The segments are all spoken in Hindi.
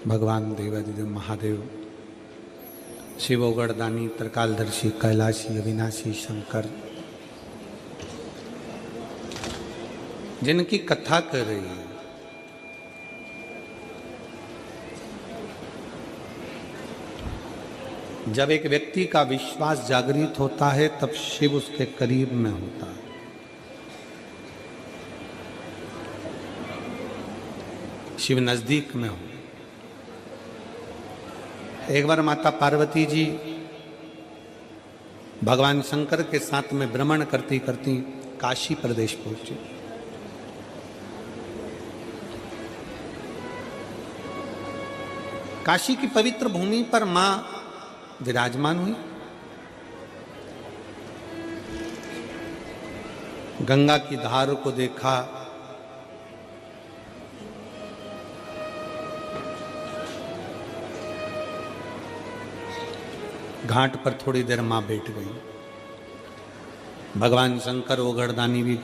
भगवान देवादिदेव महादेव शिवोगढ़दानी त्रिकालदर्शी कैलाशी अविनाशी शंकर जिनकी कथा कर रही है, जब एक व्यक्ति का विश्वास जागृत होता है तब शिव उसके करीब में होता है। शिव नजदीक में हो। एक बार माता पार्वती जी भगवान शंकर के साथ में भ्रमण करती करती काशी प्रदेश पहुंची। काशी की पवित्र भूमि पर मां विराजमान हुई। गंगा की धार को देखा, घाट पर थोड़ी देर मां बैठ गई। भगवान शंकर ओगढ़दानी भी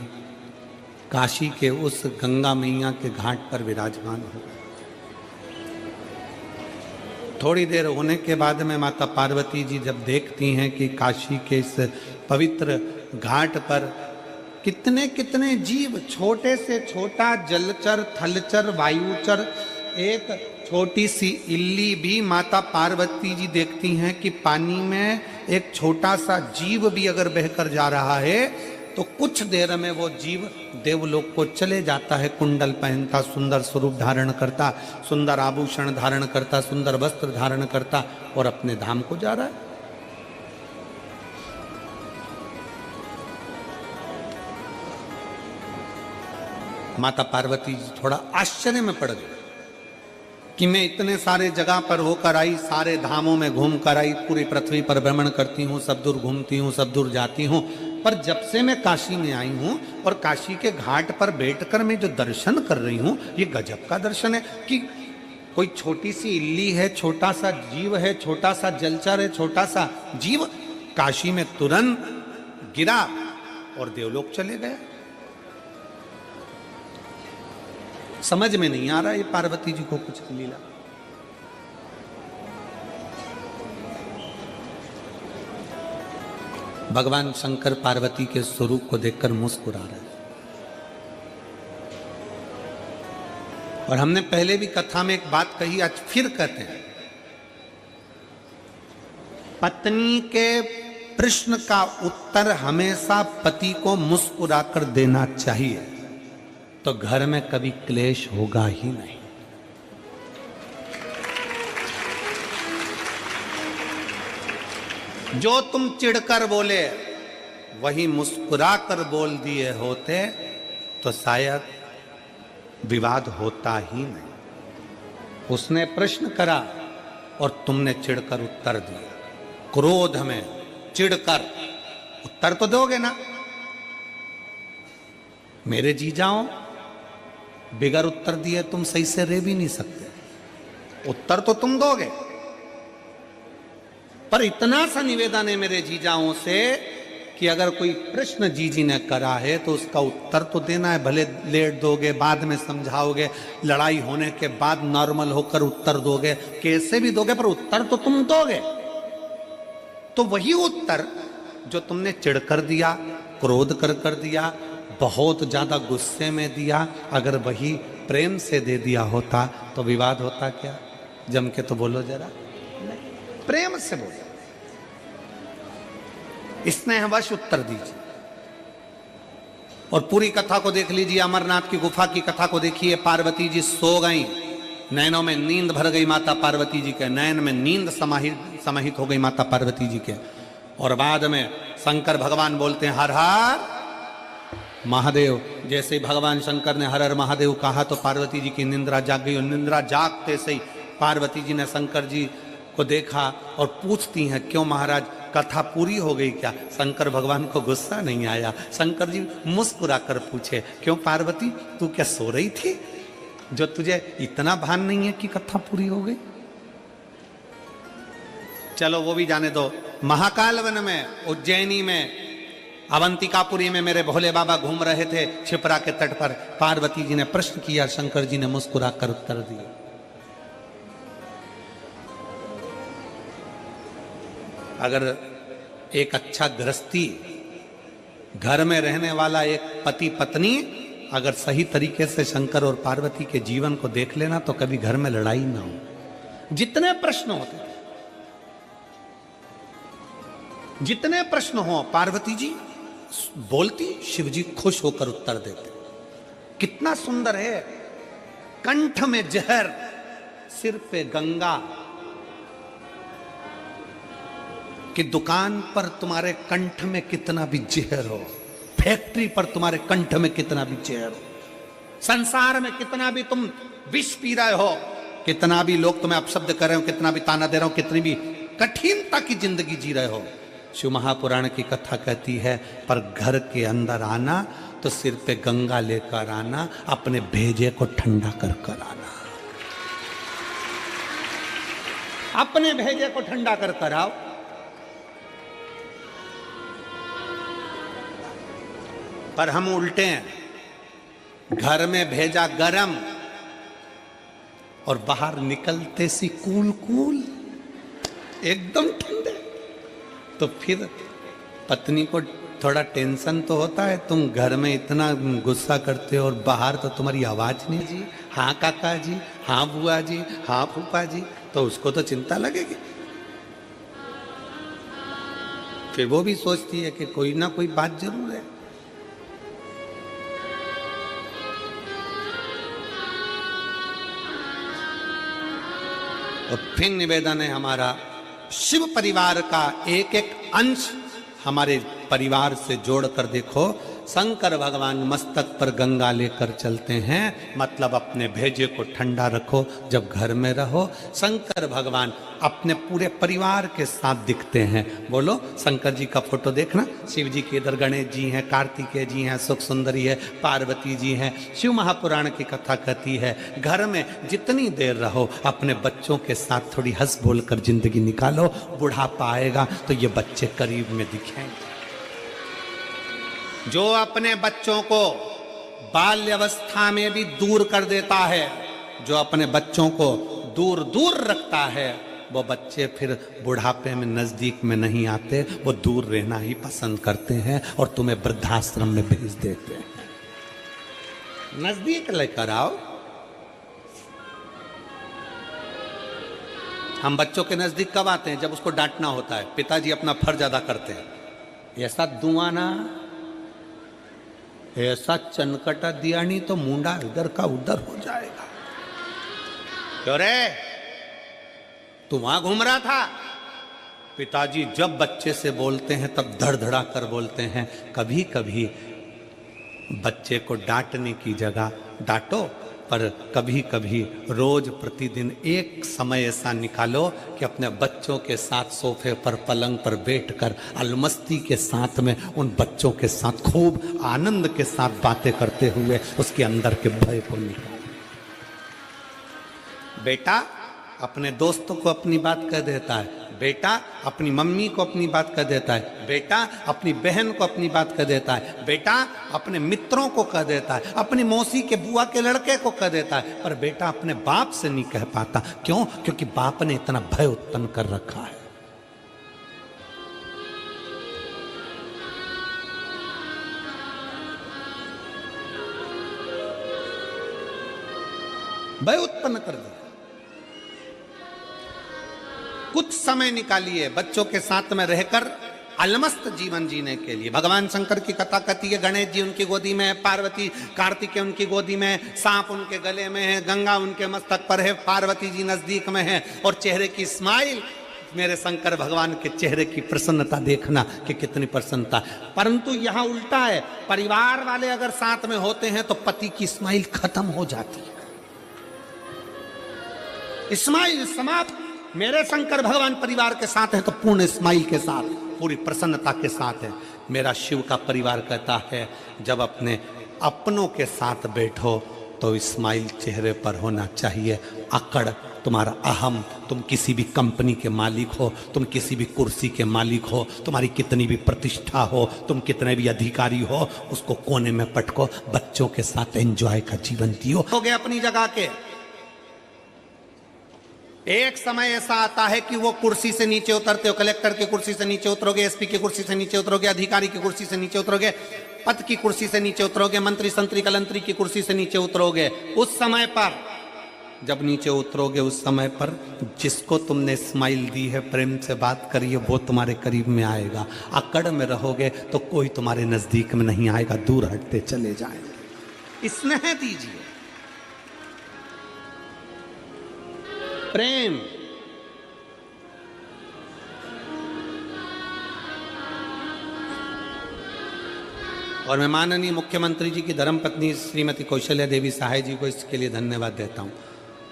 काशी के उस गंगा मैया के घाट पर विराजमान हो गए। थोड़ी देर होने के बाद में माता पार्वती जी जब देखती हैं कि काशी के इस पवित्र घाट पर कितने कितने जीव, छोटे से छोटा जलचर, थलचर, वायुचर, एक छोटी सी इल्ली भी माता पार्वती जी देखती हैं कि पानी में एक छोटा सा जीव भी अगर बहकर जा रहा है तो कुछ देर में वो जीव देवलोक को चले जाता है। कुंडल पहनता, सुंदर स्वरूप धारण करता, सुंदर आभूषण धारण करता, सुंदर वस्त्र धारण करता और अपने धाम को जा रहा है। माता पार्वती जी थोड़ा आश्चर्य में पड़ गई कि मैं इतने सारे जगह पर होकर आई, सारे धामों में घूम कर आई, पूरी पृथ्वी पर भ्रमण करती हूँ, सब दूर घूमती हूँ, सब दूर जाती हूँ, पर जब से मैं काशी में आई हूँ और काशी के घाट पर बैठकर मैं जो दर्शन कर रही हूँ, ये गजब का दर्शन है कि कोई छोटी सी इल्ली है, छोटा सा जीव है, छोटा सा जलचर है, छोटा सा जीव काशी में तुरंत गिरा और देवलोक चले गए। समझ में नहीं आ रहा ये पार्वती जी को कुछ लीला। भगवान शंकर पार्वती के स्वरूप को देखकर मुस्कुरा रहे। और हमने पहले भी कथा में एक बात कही, आज फिर कहते हैं, पत्नी के प्रश्न का उत्तर हमेशा पति को मुस्कुराकर देना चाहिए, तो घर में कभी क्लेश होगा ही नहीं। जो तुम चिढ़कर बोले वही मुस्कुराकर बोल दिए होते तो शायद विवाद होता ही नहीं। उसने प्रश्न करा और तुमने चिढ़कर उत्तर दिया। क्रोध में चिढ़कर उत्तर तो दोगे ना। मेरे जीजाओं, बिगर उत्तर दिए तुम सही से रह भी नहीं सकते। उत्तर तो तुम दोगे, पर इतना सा निवेदन है मेरे जीजाओं से कि अगर कोई प्रश्न जीजी ने करा है तो उसका उत्तर तो देना है। भले लेट दोगे, बाद में समझाओगे, लड़ाई होने के बाद नॉर्मल होकर उत्तर दोगे, कैसे भी दोगे, पर उत्तर तो तुम दोगे। तो वही उत्तर जो तुमने चिढ़कर दिया, क्रोध कर दिया, बहुत ज्यादा गुस्से में दिया, अगर वही प्रेम से दे दिया होता तो विवाद होता क्या? जम के तो बोलो जरा। प्रेम से बोलो, स्नेहवश उत्तर दीजिए। और पूरी कथा को देख लीजिए, अमरनाथ की गुफा की कथा को देखिए। पार्वती जी सो गई, नैनों में नींद भर गई माता पार्वती जी के, नैन में नींद समाहित हो गई माता पार्वती जी के। और बाद में शंकर भगवान बोलते हैं हर हर महादेव। जैसे ही भगवान शंकर ने हर हर महादेव कहा तो पार्वती जी की निंद्रा जाग गई। और निंद्रा जागते से ही पार्वती जी ने शंकर जी को देखा और पूछती हैं, क्यों महाराज, कथा पूरी हो गई क्या? शंकर भगवान को गुस्सा नहीं आया। शंकर जी मुस्कुरा कर पूछे, क्यों पार्वती, तू क्या सो रही थी जो तुझे इतना भान नहीं है कि कथा पूरी हो गई? चलो वो भी जाने दो। महाकाल वन में, उज्जैनी में, अवंतिकापुरी में मेरे भोले बाबा घूम रहे थे क्षिप्रा के तट पर। पार्वती जी ने प्रश्न किया, शंकर जी ने मुस्कुरा कर उत्तर दिया। अगर एक अच्छा गृहस्थी, घर में रहने वाला एक पति पत्नी अगर सही तरीके से शंकर और पार्वती के जीवन को देख लेना तो कभी घर में लड़ाई ना हो। जितने प्रश्न होते थे, जितने प्रश्न हो, पार्वती जी बोलती, शिव जी खुश होकर उत्तर देते। कितना सुंदर है, कंठ में जहर, सिर पे गंगा, कि दुकान पर तुम्हारे कंठ में कितना भी जहर हो, फैक्ट्री पर तुम्हारे कंठ में कितना भी जहर हो, संसार में कितना भी तुम विष पी रहे हो, कितना भी लोग तुम्हें अपशब्द कर रहे हो, कितना भी ताना दे रहे हो, कितनी भी कठिनता की जिंदगी जी रहे हो, शिव महापुराण की कथा कहती है पर घर के अंदर आना तो सिर पे गंगा लेकर आना, अपने भेजे को ठंडा कर कर आना, अपने भेजे को ठंडा कर कर आओ। पर हम उल्टे हैं, घर में भेजा गरम और बाहर निकलते सी कूल कूल, एकदम ठंडे। तो फिर पत्नी को थोड़ा टेंशन तो होता है, तुम घर में इतना गुस्सा करते हो और बाहर तो तुम्हारी आवाज नहीं जी, हाँ काका जी, हाँ बुआ जी, हाँ फूफा जी, तो उसको तो चिंता लगेगी। फिर वो भी सोचती है कि कोई ना कोई बात जरूर है। और फिर निवेदन है हमारा, शिव परिवार का एक एक अंश हमारे परिवार से जोड़कर देखो। शंकर भगवान मस्तक पर गंगा लेकर चलते हैं, मतलब अपने भेजे को ठंडा रखो जब घर में रहो। शंकर भगवान अपने पूरे परिवार के साथ दिखते हैं। बोलो, शंकर जी का फोटो देखना, शिव जी के इधर गणेश जी हैं, कार्तिकेय जी हैं, सुख सुंदरी है, पार्वती जी हैं। शिव महापुराण की कथा कहती है घर में जितनी देर रहो अपने बच्चों के साथ थोड़ी हंस बोल कर जिंदगी निकालो, बुढ़ापा आएगा तो ये बच्चे करीब में दिखेंगे। जो अपने बच्चों को बाल्यावस्था में भी दूर कर देता है, जो अपने बच्चों को दूर दूर रखता है, वो बच्चे फिर बुढ़ापे में नजदीक में नहीं आते, वो दूर रहना ही पसंद करते हैं और तुम्हें वृद्धाश्रम में भेज देते हैं। नजदीक लेकर आओ। हम बच्चों के नजदीक कब आते हैं? जब उसको डांटना होता है। पिताजी अपना फर्ज अदा करते हैं। ऐसा दुआना, ऐसा चनकटा दिया नहीं तो मुंडा इधर का उधर हो जाएगा। क्यों रे, तू वहां घूम रहा था? पिताजी जब बच्चे से बोलते हैं तब धड़धड़ा कर बोलते हैं। कभी कभी बच्चे को डांटने की जगह डांटो, पर कभी कभी रोज प्रतिदिन एक समय ऐसा निकालो कि अपने बच्चों के साथ सोफे पर पलंग पर बैठकर अलमस्ती के साथ में उन बच्चों के साथ खूब आनंद के साथ बातें करते हुए उसके अंदर के भय को निकालो। बेटा अपने दोस्तों को अपनी बात कह देता है, बेटा अपनी मम्मी को अपनी बात कह देता है, बेटा अपनी बहन को अपनी बात कह देता है, बेटा अपने मित्रों को कह देता है, अपनी मौसी के बुआ के लड़के को कह देता है, पर बेटा अपने बाप से नहीं कह पाता। क्यों? क्योंकि बाप ने इतना भय उत्पन्न कर रखा है। भय उत्पन्न कर दिया। कुछ समय निकालिए बच्चों के साथ में रहकर अलमस्त जीवन जीने के लिए। भगवान शंकर की कथा कहती है गणेश जी उनकी गोदी में है, पार्वती कार्तिकेय उनकी गोदी में है, सांप उनके गले में है, गंगा उनके मस्तक पर है, पार्वती जी नजदीक में है, और चेहरे की स्माइल, मेरे शंकर भगवान के चेहरे की प्रसन्नता देखना कि कितनी प्रसन्नता। परंतु यहाँ उल्टा है, परिवार वाले अगर साथ में होते हैं तो पति की स्माइल खत्म हो जाती है, स्माइल समाप्त। मेरे शंकर भगवान परिवार के साथ है तो पूर्ण स्माइल के साथ, पूरी प्रसन्नता के साथ है। मेरा शिव का परिवार कहता है जब अपने अपनों के साथ बैठो तो स्माइल चेहरे पर होना चाहिए। अकड़, तुम्हारा अहम, तुम किसी भी कंपनी के मालिक हो, तुम किसी भी कुर्सी के मालिक हो, तुम्हारी कितनी भी प्रतिष्ठा हो, तुम कितने भी अधिकारी हो, उसको कोने में पटको, बच्चों के साथ एंजॉय का जीवन जियो। हो गए अपनी जगह के, एक समय ऐसा आता है कि वो कुर्सी से नीचे उतरते हो, कलेक्टर की कुर्सी से नीचे उतरोगे, एसपी की कुर्सी से नीचे उतरोगे, अधिकारी की कुर्सी से नीचे उतरोगे, पद की कुर्सी से नीचे उतरोगे, मंत्री संतरी कलंतरी की कुर्सी से नीचे उतरोगे। उस समय पर जब नीचे उतरोगे, उस समय पर जिसको तुमने स्माइल दी है, प्रेम से बात करी है, वो तुम्हारे करीब में आएगा। अकड़ में रहोगे तो कोई तुम्हारे नजदीक में नहीं आएगा, दूर हटते चले जाएंगे। स्नेह दीजिए, प्रेम। और मैं माननीय मुख्यमंत्री जी की धर्मपत्नी श्रीमती कौशल्या देवी सहाय जी को इसके लिए धन्यवाद देता हूं।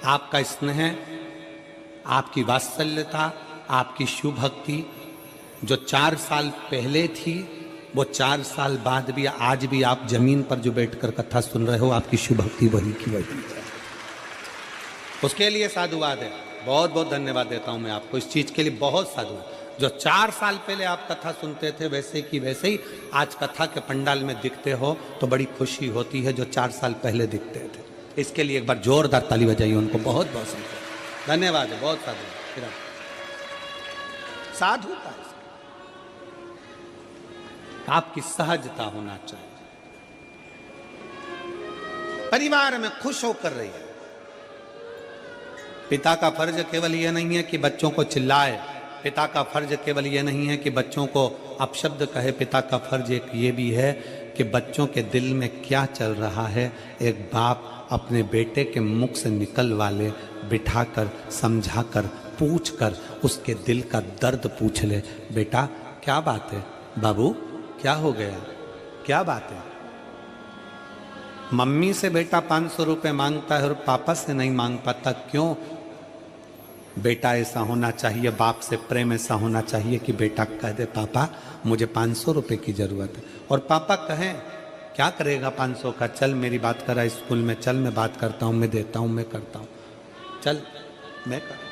आपका स्नेह, आपकी वात्सल्यता, आपकी शुभ भक्ति जो 4 साल पहले थी, वो 4 साल बाद भी आज भी आप जमीन पर जो बैठकर कथा सुन रहे हो, आपकी शुभ भक्ति वही की वही है। उसके लिए साधुवाद है, बहुत बहुत धन्यवाद देता हूं मैं आपको इस चीज के लिए, बहुत साधुवाद। जो 4 साल पहले आप कथा सुनते थे वैसे की वैसे ही आज कथा के पंडाल में दिखते हो, तो बड़ी खुशी होती है जो 4 साल पहले दिखते थे। इसके लिए एक बार जोरदार ताली बजाइए उनको, बहुत बहुत धन्यवाद है, बहुत साधु साधुता है, आपकी सहजता होना चाहिए। परिवार में खुश होकर रहिए। पिता का फर्ज केवल यह नहीं है कि बच्चों को चिल्लाए, पिता का फर्ज केवल यह नहीं है कि बच्चों को अपशब्द कहे, पिता का फर्ज एक ये भी है कि बच्चों के दिल में क्या चल रहा है, एक बाप अपने बेटे के मुख से निकलवा ले, बिठाकर, समझाकर, पूछकर उसके दिल का दर्द पूछ ले। बेटा क्या बात है, बाबू क्या हो गया, क्या बात है। मम्मी से बेटा 500 रुपए मांगता है और पापा से नहीं मांग पाता, क्यों? बेटा ऐसा होना चाहिए, बाप से प्रेम ऐसा होना चाहिए कि बेटा कह दे पापा मुझे 500 रुपए की जरूरत है, और पापा कहें क्या करेगा 500 का, चल मेरी बात करा स्कूल में, चल मैं बात करता हूँ, मैं देता हूँ, मैं करता हूँ, चल मैं कर।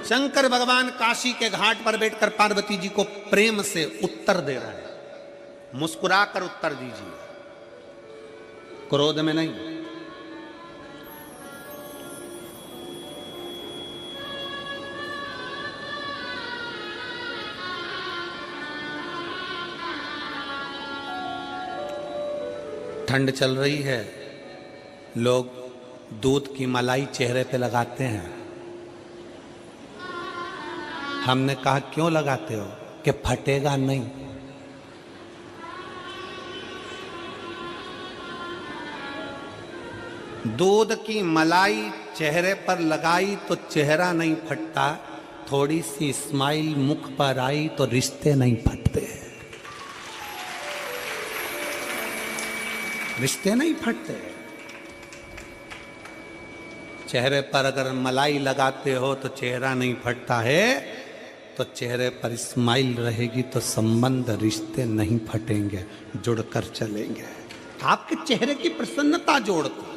शंकर भगवान काशी के घाट पर बैठकर पार्वती जी को प्रेम से उत्तर दे रहे हैं। मुस्कुराकर उत्तर दीजिए, क्रोध में नहीं। ठंड चल रही है, लोग दूध की मलाई चेहरे पे लगाते हैं। हमने कहा क्यों लगाते हो, कि फटेगा नहीं। दूध की मलाई चेहरे पर लगाई तो चेहरा नहीं फटता, थोड़ी सी स्माइल मुख पर आई तो रिश्ते नहीं फटते, रिश्ते नहीं फटते। चेहरे पर अगर मलाई लगाते हो तो चेहरा नहीं फटता है, तो चेहरे पर स्माइल रहेगी तो संबंध, रिश्ते नहीं फटेंगे, जुड़कर चलेंगे। आपके चेहरे की प्रसन्नता जोड़ती है,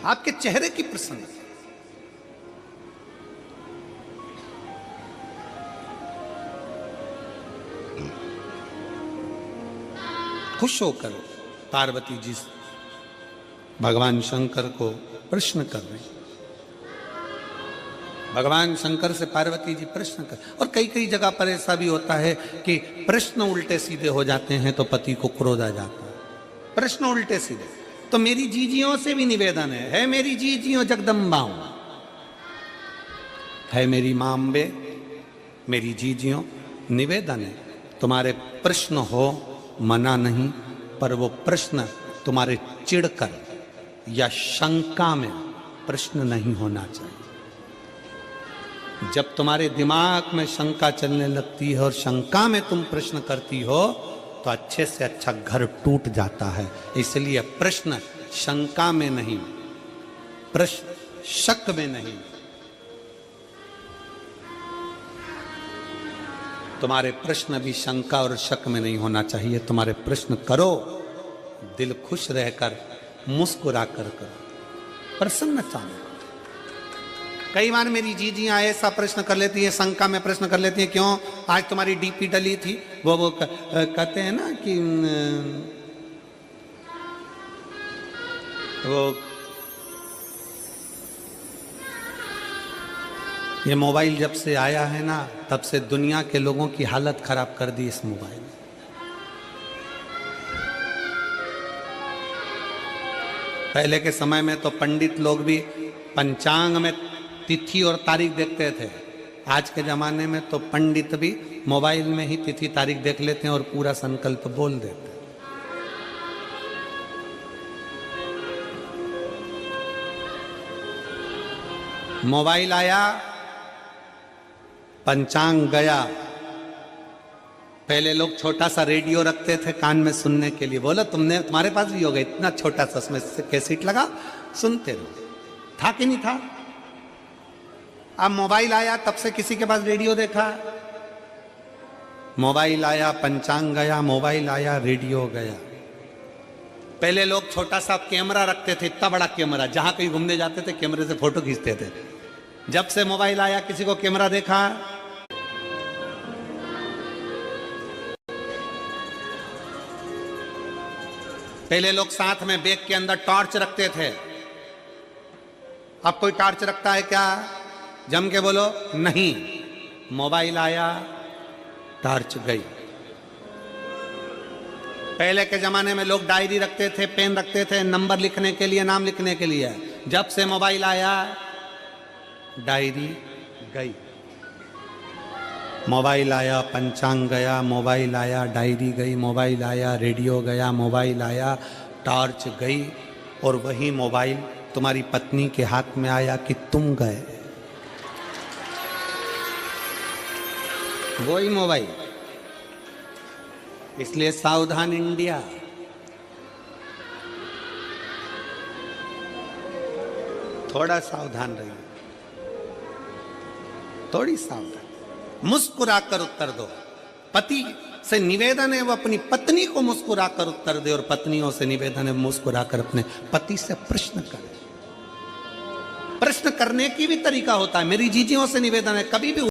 आपके चेहरे की प्रसन्नता। खुश होकर पार्वती जी भगवान शंकर को प्रश्न कर रहे हैं। भगवान शंकर से पार्वती जी प्रश्न कर, और कई कई जगह पर ऐसा भी होता है कि प्रश्न उल्टे सीधे हो जाते हैं तो पति को क्रोध आ जाता है। प्रश्न उल्टे सीधे, तो मेरी जीजियों से भी निवेदन है मेरी जीजियों जगदम्बाओं, है मेरी मां अम्बे, मेरी जीजियों, निवेदन है तुम्हारे प्रश्न हो, मना नहीं, पर वो प्रश्न तुम्हारे चिढ़कर या शंका में प्रश्न नहीं होना चाहिए। जब तुम्हारे दिमाग में शंका चलने लगती है और शंका में तुम प्रश्न करती हो तो अच्छे से अच्छा घर टूट जाता है। इसलिए प्रश्न शंका में नहीं, प्रश्न शक में नहीं। तुम्हारे प्रश्न भी शंका और शक में नहीं होना चाहिए। तुम्हारे प्रश्न करो दिल खुश रहकर, मुस्कुरा कर करो, प्रसन्नता में। कई बार मेरी जीजियां ऐसा प्रश्न कर लेती है, शंका में प्रश्न कर लेती है, क्यों आज तुम्हारी डीपी डली थी, वो कहते हैं ना कि वो ये मोबाइल जब से आया है ना, तब से दुनिया के लोगों की हालत खराब कर दी इस मोबाइल ने। पहले के समय में तो पंडित लोग भी पंचांग में तिथि और तारीख देखते थे। आज के जमाने में तो पंडित भी मोबाइल में ही तिथि तारीख देख लेते हैं और पूरा संकल्प बोल देते हैं। मोबाइल आया, पंचांग गया। पहले लोग छोटा सा रेडियो रखते थे कान में सुनने के लिए। बोलो तुम्हारे पास भी होगा इतना छोटा सा, उसमें कैसेट लगा सुनते रहो। था कि नहीं था? अब मोबाइल आया, तब से किसी के पास रेडियो देखा? मोबाइल आया, पंचांग गया, मोबाइल आया, रेडियो गया। पहले लोग छोटा सा कैमरा रखते थे, इतना बड़ा कैमरा, जहां कहीं घूमने जाते थे कैमरे से फोटो खींचते थे। जब से मोबाइल आया, किसी को कैमरा देखा? पहले लोग साथ में बैग के अंदर टॉर्च रखते थे। अब कोई टॉर्च रखता है क्या? जम के बोलो नहीं। मोबाइल आया, टॉर्च गई। पहले के जमाने में लोग डायरी रखते थे, पेन रखते थे नंबर लिखने के लिए, नाम लिखने के लिए। जब से मोबाइल आया, डायरी गई। मोबाइल आया, पंचांग गया, मोबाइल आया, डायरी गई, मोबाइल आया, रेडियो गया, मोबाइल आया, टॉर्च गई। और वही मोबाइल तुम्हारी पत्नी के हाथ में आया कि तुम गए। वही मोबाइल। इसलिए सावधान इंडिया। थोड़ा सावधान रहिए, थोड़ी सावधान। मुस्कुराकर उत्तर दो। पति से निवेदन है वो अपनी पत्नी को मुस्कुराकर उत्तर दे, और पत्नियों से निवेदन है मुस्कुराकर अपने पति से प्रश्न करे। प्रश्न करने की भी तरीका होता है। मेरी जीजियों से निवेदन है, कभी भी